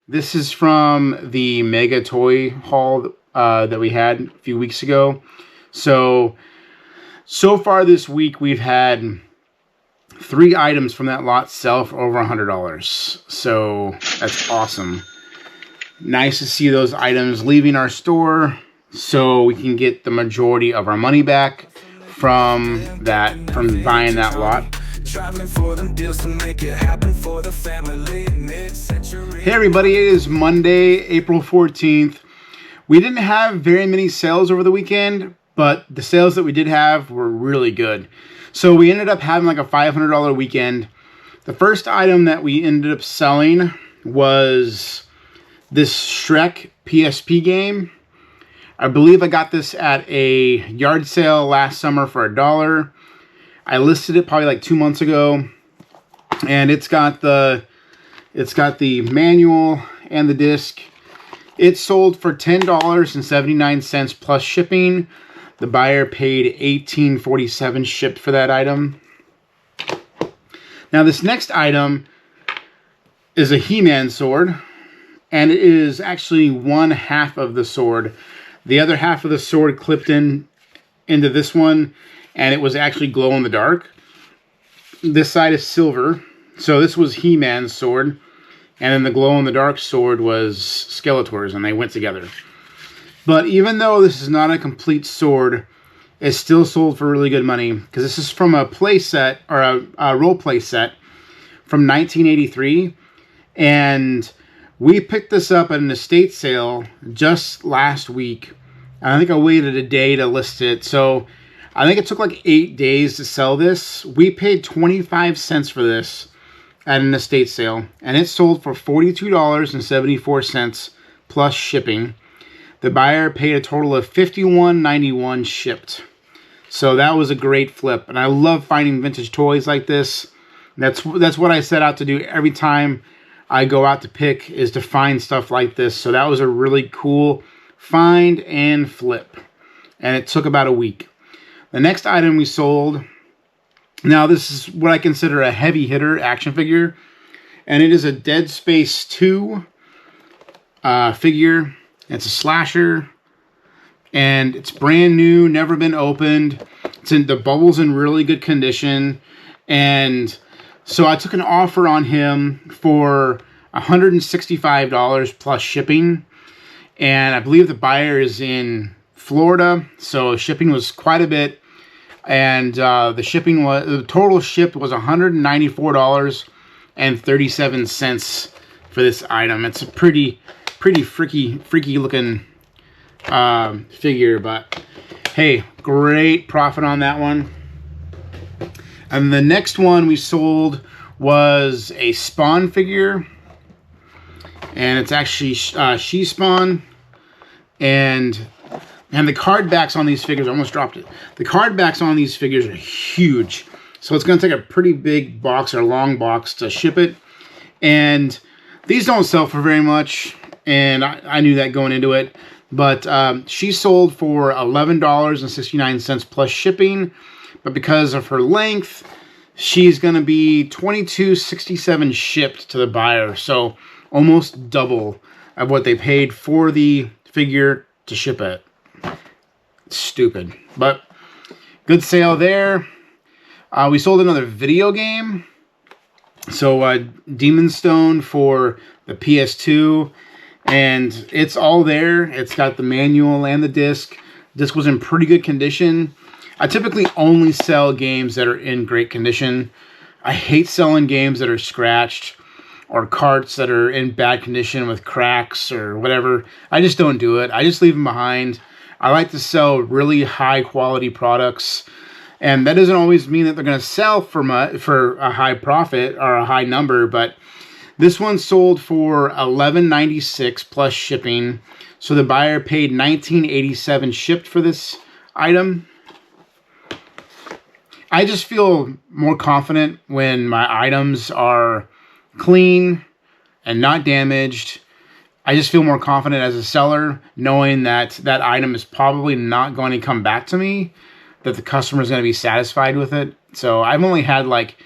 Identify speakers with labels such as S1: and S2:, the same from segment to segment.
S1: This is from the mega toy haul that we had a few weeks ago. So far this week, we've had 3 items from that lot sell for over $100. So that's awesome. Nice to see those items leaving our store so we can get the majority of our money back from buying that lot. Hey everybody, it is Monday, April 14th. We didn't have very many sales over the weekend, but the sales that we did have were really good. So we ended up having like a $500 weekend. The first item that we ended up selling was this Shrek PSP game. I believe I got this at a yard sale last summer for $1. I listed it probably like 2 months ago, and it's got the manual and the disc. It sold for $10.79 plus shipping. The buyer paid $18.47 shipped for that item. Now this next item is a He-Man sword, and it is actually one half of the sword. The other half of the sword clipped into this one, and it was actually glow in the dark. This side is silver, so this was He-Man's sword, and then the glow in the dark sword was Skeletor's, and they went together. But even though this is not a complete sword, it still sold for really good money, because this is from a play set, or a role play set from 1983, and we picked this up at an estate sale just last week. And I think I waited a day to list it, so I think it took like 8 days to sell this. We paid 25 cents for this at an estate sale, and it sold for $42.74 plus shipping. The buyer paid a total of $51.91 shipped. So that was a great flip, and I love finding vintage toys like this. That's what I set out to do every time I go out to pick, is to find stuff like this. So that was a really cool find and flip, and it took about a week. The next item we sold, now this is what I consider a heavy hitter action figure, and it is a Dead Space 2 figure. It's a slasher, and it's brand new, never been opened. The bubble's in really good condition, and so I took an offer on him for $165 plus shipping, and I believe the buyer is in Florida, so shipping was quite a bit. And the total shipped was $194.37 for this item. It's a pretty freaky looking figure, but hey, great profit on that one. And the next one we sold was a Spawn figure, and it's actually She-Spawn, and the card backs on these figures, I almost dropped it. The card backs on these figures are huge. So it's going to take a pretty big box, or long box, to ship it. And these don't sell for very much, and I knew that going into it. But she sold for $11.69 plus shipping. But because of her length, she's going to be $22.67 shipped to the buyer. So almost double of what they paid for the figure to ship it. Stupid, but good sale there. We sold another video game, so Demon's Stone for the PS2, and it's all there. It's got the manual and the disc. Disc was in pretty good condition. I typically only sell games that are in great condition. I hate selling games that are scratched, or carts that are in bad condition with cracks or whatever. I just don't do it. I just leave them behind. I like to sell really high quality products, and that doesn't always mean that they're going to sell for a high profit or a high number, but this one sold for $11.96 plus shipping, so the buyer paid $19.87 shipped for this item. I just feel more confident when my items are clean and not damaged. I just feel more confident as a seller knowing that that item is probably not going to come back to me, that the customer is going to be satisfied with it. So I've only had like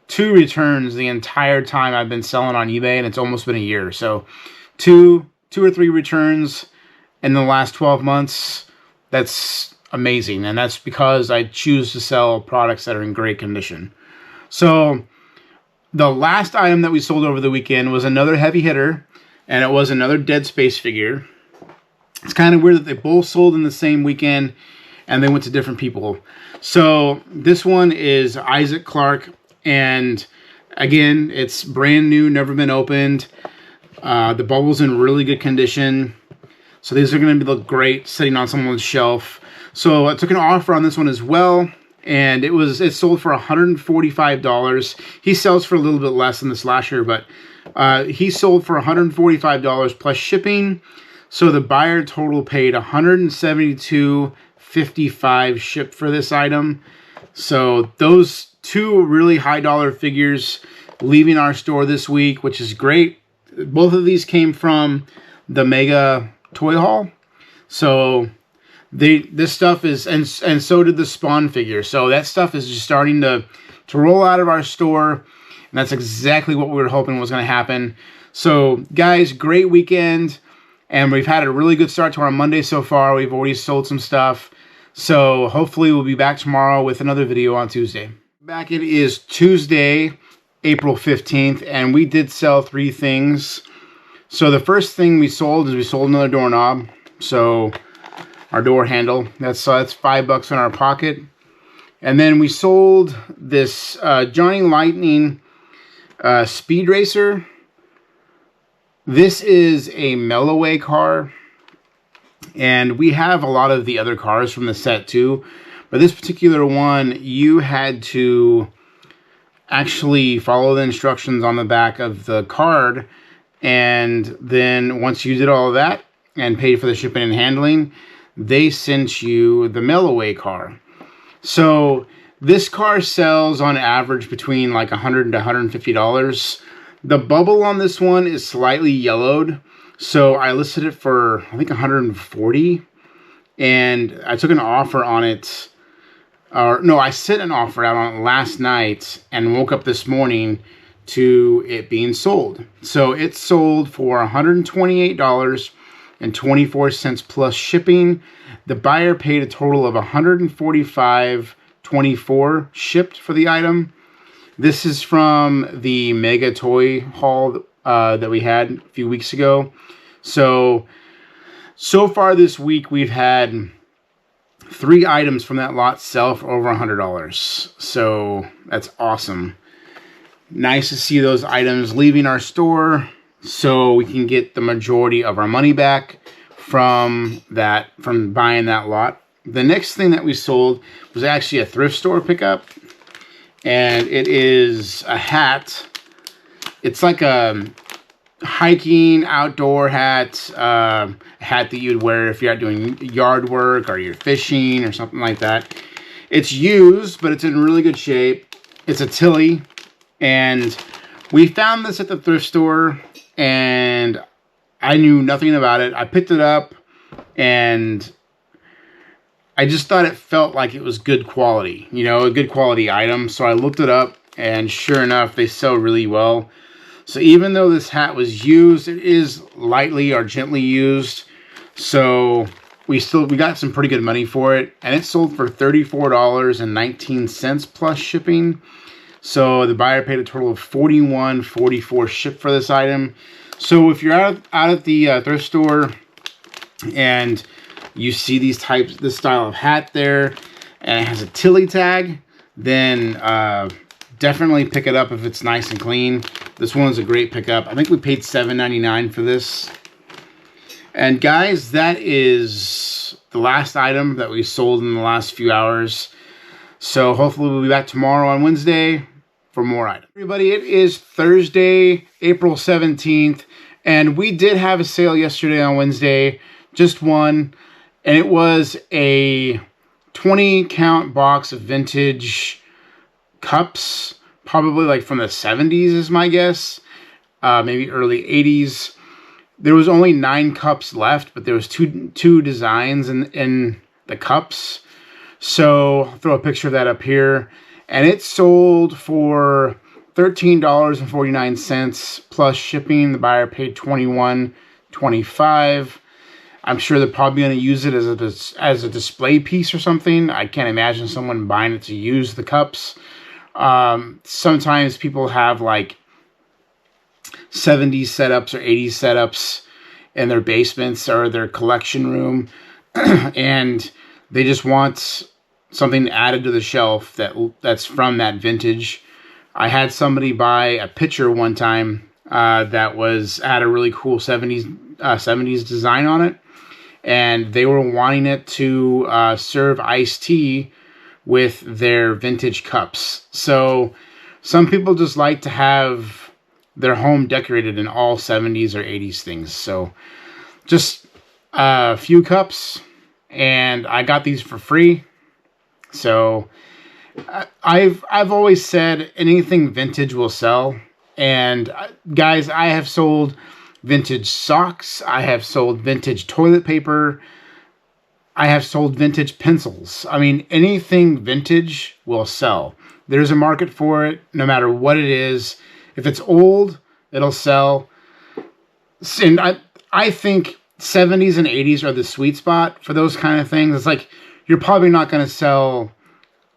S1: 2 returns the entire time I've been selling on eBay, and it's almost been a year. So two or three returns in the last 12 months. That's amazing. And that's because I choose to sell products that are in great condition. So the last item that we sold over the weekend was another heavy hitter, and it was another Dead Space figure. It's kind of weird that they both sold in the same weekend and they went to different people. So this one is Isaac Clarke, and again, it's brand new, never been opened. The bubble's in really good condition. So these are going to look great sitting on someone's shelf. So I took an offer on this one as well, and it sold for $145. He sells for a little bit less than this last year, but he sold for $145 plus shipping. So the buyer total paid $172.55 shipped for this item. So those two really high dollar figures leaving our store this week, which is great. Both of these came from the Mega Toy Haul. So this stuff is, and so did the Spawn figure. So that stuff is just starting to roll out of our store. And that's exactly what we were hoping was going to happen. So guys, great weekend. And we've had a really good start to our Monday so far. We've already sold some stuff. So hopefully we'll be back tomorrow with another video on Tuesday. Back it is Tuesday, April 15th. And we did sell 3 things. So the first thing we sold is we sold another doorknob. So our door handle. That's $5 in our pocket. And then we sold this Johnny Lightning Speed Racer. This is a Melloway car, and we have a lot of the other cars from the set too, but this particular one, you had to actually follow the instructions on the back of the card, and then once you did all of that and paid for the shipping and handling, they sent you the Melloway car. So this car sells on average between like $100 to $150. The bubble on this one is slightly yellowed, so I listed it for, I think, $140, and I took an offer on it, no, I sent an offer out on it last night and woke up this morning to it being sold. So it sold for $128.24 plus shipping. The buyer paid a total of $145.24 shipped for the item. This is from the Mega Toy Haul that we had a few weeks ago. So far this week, we've had 3 items from that lot sell for over $100. So that's awesome. Nice to see those items leaving our store so we can get the majority of our money back from buying that lot. The next thing that we sold was actually a thrift store pickup. And it is a hat. It's like a hiking outdoor hat, a hat that you'd wear if you're out doing yard work or you're fishing or something like that. It's used, but it's in really good shape. It's a Tilly, and we found this at the thrift store, and I knew nothing about it. I picked it up, and I just thought it felt like it was good quality, you know, a good quality item. So I looked it up, and sure enough, they sell really well. So even though this hat was used, it is lightly or gently used. So we got some pretty good money for it, and it sold for $34.19 plus shipping. So the buyer paid a total of $41.44 shipped for this item. So if you're out at the thrift store and you see this style of hat there, and it has a Tilly tag, then definitely pick it up if it's nice and clean. This one's a great pickup. I think we paid $7.99 for this. And guys, that is the last item that we sold in the last few hours. So hopefully we'll be back tomorrow on Wednesday for more items. Everybody, it is Thursday, April 17th, and we did have a sale yesterday on Wednesday, just one. And it was a 20 count box of vintage cups, probably like from the 70s is my guess, maybe early 80s. There was only 9 cups left, but there was two designs in the cups. So I'll throw a picture of that up here. And it sold for $13.49 plus shipping. The buyer paid $21 $25. I'm sure they're probably going to use it as a display piece or something. I can't imagine someone buying it to use the cups. Sometimes people have like 70s setups or 80s setups in their basements or their collection room, and they just want something added to the shelf that's from that vintage. I had somebody buy a pitcher one time that had a really cool 70s design on it, and they were wanting it to serve iced tea with their vintage cups. So some people just like to have their home decorated in all 70s or 80s things. So just a few cups, and I got these for free. So I've always said anything vintage will sell. And guys, I have sold vintage socks. I have sold vintage toilet paper. I have sold vintage pencils. I mean, anything vintage will sell. There's a market for it, no matter what it is. If it's old, it'll sell. And I think 70s and 80s are the sweet spot for those kind of things. It's like, you're probably not going to sell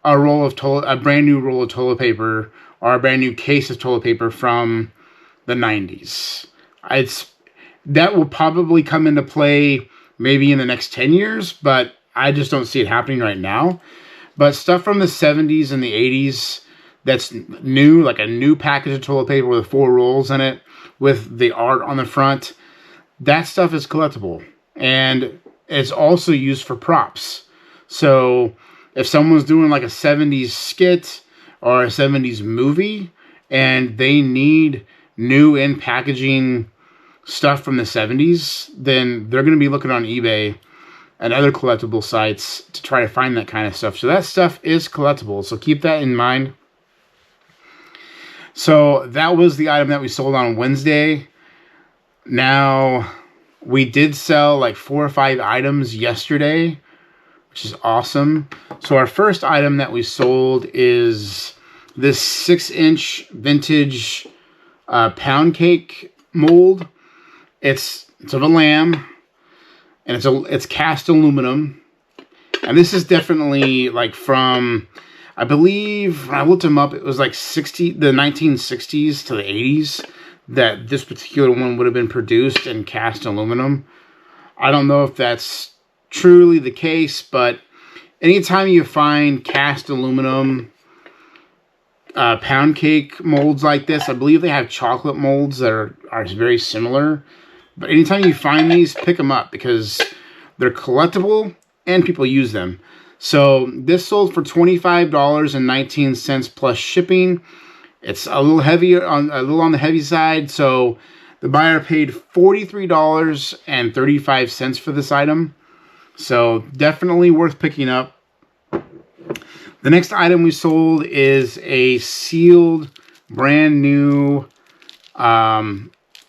S1: a brand new roll of toilet paper or a brand new case of toilet paper from the 90s. That will probably come into play maybe in the next 10 years, but I just don't see it happening right now. But stuff from the 70s and the 80s that's new, like a new package of toilet paper with 4 rolls in it, with the art on the front, that stuff is collectible. And it's also used for props. So if someone's doing like a 70s skit or a 70s movie and they need new in packaging stuff from the 70s, then they're going to be looking on eBay and other collectible sites to try to find that kind of stuff. So that stuff is collectible. So keep that in mind. So that was the item that we sold on Wednesday. Now, we did sell like 4 or 5 items yesterday, which is awesome. So our first item that we sold is this 6-inch vintage pound cake mold. It's of a lamb, and it's cast aluminum. And this is definitely like from, I believe, when I looked them up, it was like the 1960s to the 80s that this particular one would have been produced in cast aluminum. I don't know if that's truly the case, but anytime you find cast aluminum pound cake molds like this, I believe they have chocolate molds that are very similar. But anytime you find these, pick them up because they're collectible and people use them. So this sold for $25.19 plus shipping. It's a little on the heavy side. So the buyer paid $43.35 for this item. So definitely worth picking up. The next item we sold is a sealed, brand new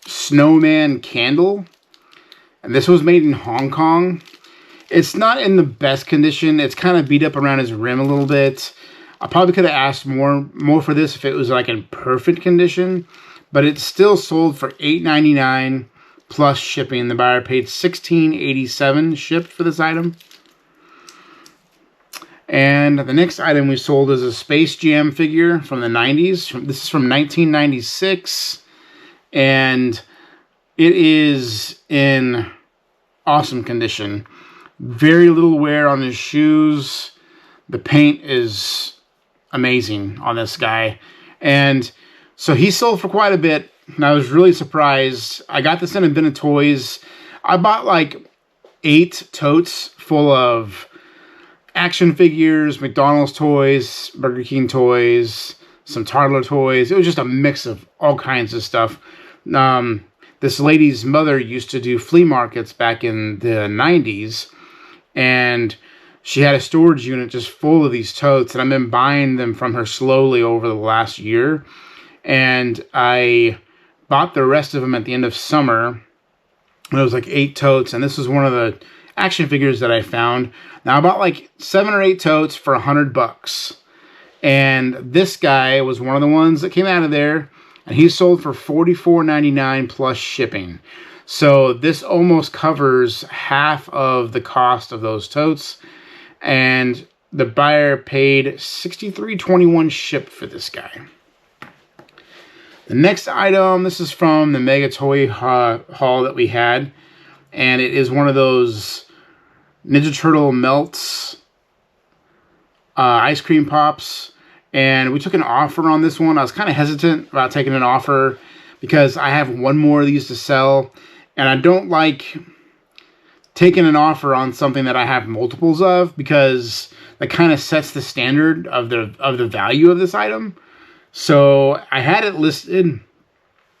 S1: snowman candle. And this was made in Hong Kong. It's not in the best condition. It's kind of beat up around his rim a little bit. I probably could have asked more for this if it was like in perfect condition. But it's still sold for $8.99 plus shipping. The buyer paid $16.87 shipped for this item. And the next item we sold is a Space Jam figure from the 90s. This is from 1996. And it is in awesome condition. Very little wear on his shoes. The paint is amazing on this guy. And so he sold for quite a bit. And I was really surprised. I got this in a bin of toys. I bought like 8 totes full of action figures, McDonald's toys, Burger King toys, some toddler toys. It was just a mix of all kinds of stuff. This lady's mother used to do flea markets back in the 90s. And she had a storage unit just full of these totes. And I've been buying them from her slowly over the last year. And I bought the rest of them at the end of summer. And it was like 8 totes. And this was one of the action figures that I found. Now I bought like 7 or 8 totes for $100. And this guy was one of the ones that came out of there. and he sold for $44.99 plus shipping. So this almost covers half of the cost of those totes, and the buyer paid $63.21 shipped for this guy. The next item, this is from the Mega Toy haul that we had, and it is one of those Ninja Turtle melts ice cream pops, and we took an offer on this one. I was kind of hesitant about taking an offer because I have one more of these to sell, and I don't like taking an offer on something that I have multiples of, because that kind of sets the standard of the value of this item. So I had it listed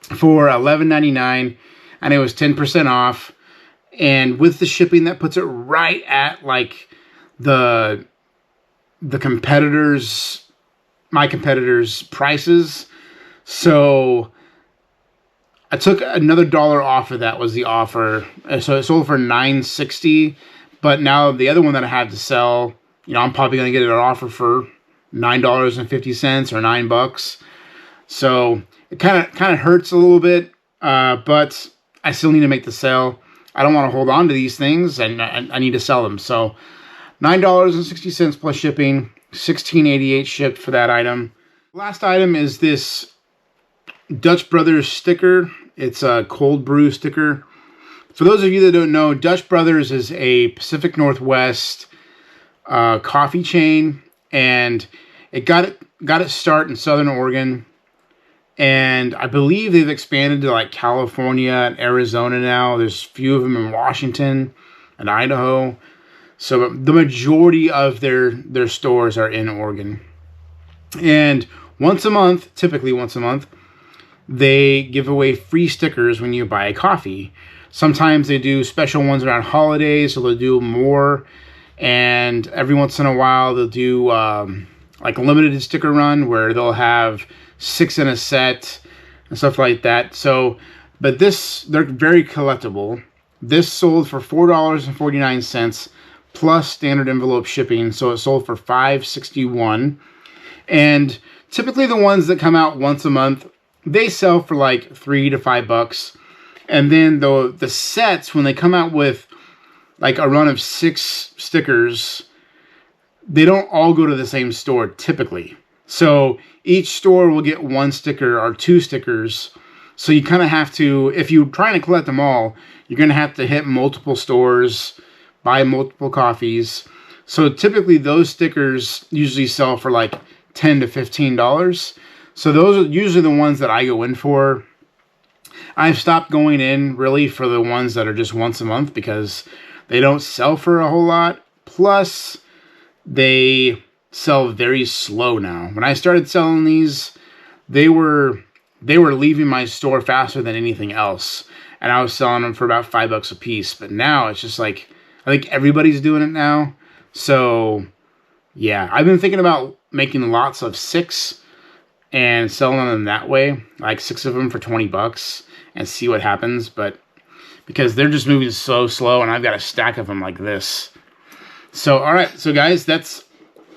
S1: for $11.99, and it was 10% off. And with the shipping, that puts it right at like the competitors, my competitors' prices. So I took another $1 off of that was the offer. So it sold for $9.60. But now the other one that I have to sell, you know, I'm probably going to get an offer for $9.50 or $9. So it kind of hurts a little bit, but I still need to make the sale. I don't want to hold on to these things, and I need to sell them. So $9.60 plus shipping, $16.88 shipped for that item. Last item is this Dutch Brothers sticker. It's a cold brew sticker. For those of you that don't know, Dutch Brothers is a Pacific Northwest coffee chain, and it got its start in Southern Oregon, and I believe they've expanded to like California and Arizona now. There's a few of them in Washington and Idaho. So the majority of their stores are in Oregon. And once a month, typically once a month, they give away free stickers when you buy a coffee. Sometimes they do special ones around holidays, so they'll do more. And every once in a while, they'll do like a limited sticker run where they'll have 6 in a set and stuff like that. So, but they're very collectible. This sold for $4.49 plus standard envelope shipping. So it sold for $5.61. And typically the ones that come out once a month, they sell for like $3 to $5. And then the sets, when they come out with like a run of 6 stickers, they don't all go to the same store typically. So each store will get 1 sticker or 2 stickers. So you kind of have to, if you're trying to collect them all, you're going to have to hit multiple stores, buy multiple coffees. So typically those stickers usually sell for like $10 to $15. So those are usually the ones that I go in for. I've stopped going in really for the ones that are just once a month because they don't sell for a whole lot. Plus, they sell very slow now. When I started selling these, they were leaving my store faster than anything else. And I was selling them for about $5 a piece. But now it's just like, I think everybody's doing it now. So, yeah, I've been thinking about making lots of 6 and selling them that way. Like 6 of them for $20 and see what happens. But because they're just moving so slow and I've got a stack of them like this. So, all right. So, guys, that's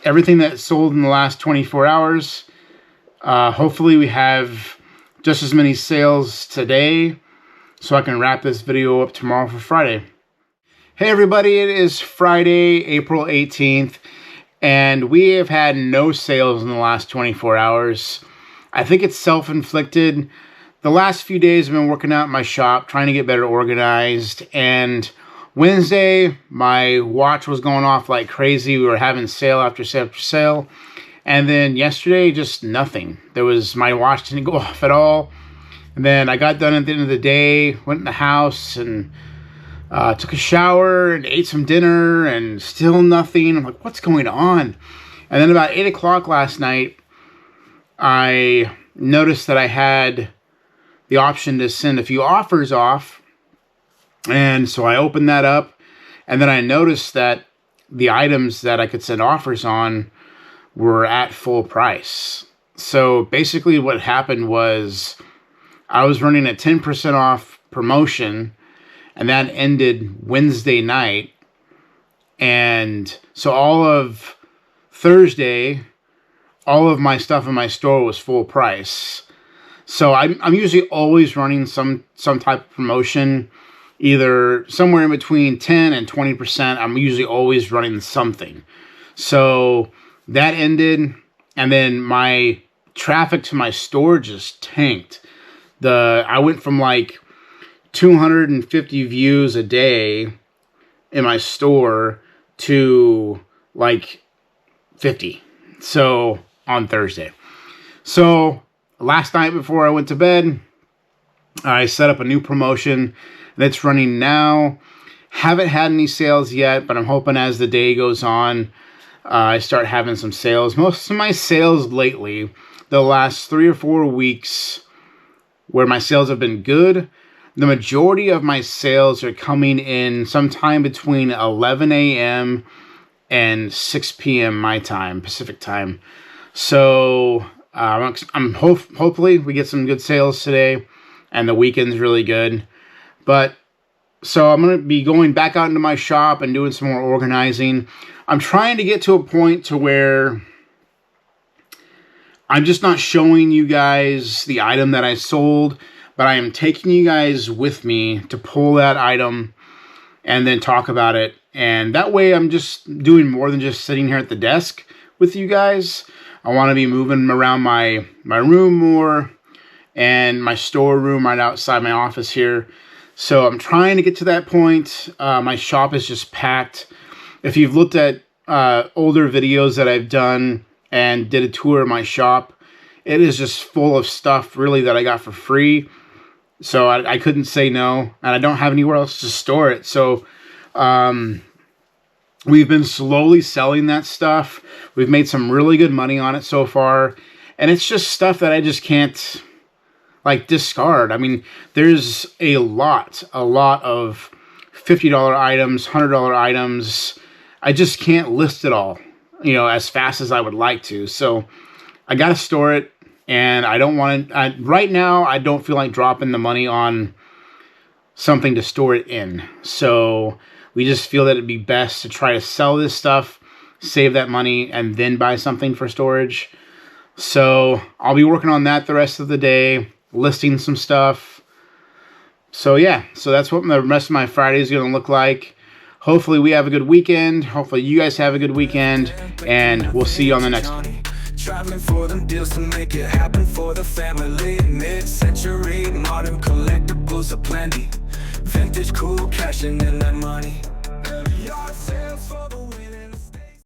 S1: everything that sold in the last 24 hours. Hopefully we have just as many sales today so I can wrap this video up tomorrow for Friday. Hey, everybody. It is Friday, April 18th, and we have had no sales in the last 24 hours. I think it's self-inflicted. The last few days I've been working out in my shop, trying to get better organized, and Wednesday, my watch was going off like crazy. We were having sale after sale after sale. And then yesterday, just nothing. My watch didn't go off at all. And then I got done at the end of the day, went in the house and took a shower and ate some dinner and still nothing. I'm like, what's going on? And then about 8 o'clock last night, I noticed that I had the option to send a few offers off. And so I opened that up, and then I noticed that the items that I could send offers on were at full price. So basically what happened was I was running a 10% off promotion, and that ended Wednesday night. And so all of Thursday, all of my stuff in my store was full price. So I'm usually always running some type of promotion, either somewhere in between 10 and 20%. I'm usually always running something. So that ended, and then my traffic to my store just tanked. I went from like 250 views a day in my store to like 50. So on Thursday. So last night before I went to bed, I set up a new promotion that's running now. Haven't had any sales yet, but I'm hoping as the day goes on, I start having some sales. Most of my sales lately, the last 3 or 4 weeks where my sales have been good, the majority of my sales are coming in sometime between 11 a.m. and 6 p.m. my time, Pacific time. So hopefully we get some good sales today, and the weekend's really good. But so I'm going to be going back out into my shop and doing some more organizing. I'm trying to get to a point to where I'm just not showing you guys the item that I sold, but I am taking you guys with me to pull that item and then talk about it. And that way I'm just doing more than just sitting here at the desk with you guys. I want to be moving around my room more and my storeroom right outside my office here. So I'm trying to get to that point. My shop is just packed. If you've looked at older videos that I've done and did a tour of my shop, it is just full of stuff really that I got for free. So I couldn't say no, and I don't have anywhere else to store it. So we've been slowly selling that stuff. We've made some really good money on it so far, and it's just stuff that I just can't like discard. I mean, there's a lot of $50 items, $100 items. I just can't list it all, you know, as fast as I would like to. So I got to store it, and I don't want to, right now, I don't feel like dropping the money on something to store it in. So we just feel that it'd be best to try to sell this stuff, save that money, and then buy something for storage. So I'll be working on that the rest of the day, listing some stuff. So yeah, so that's what the rest of my Friday is going to look like. Hopefully we have a good weekend. Hopefully you guys have a good weekend, and we'll see you on the next one.
S2: Traveling for them deals to make it happen for the family. Mid-century modern collectibles aplenty. Vintage cool, cashing in that money.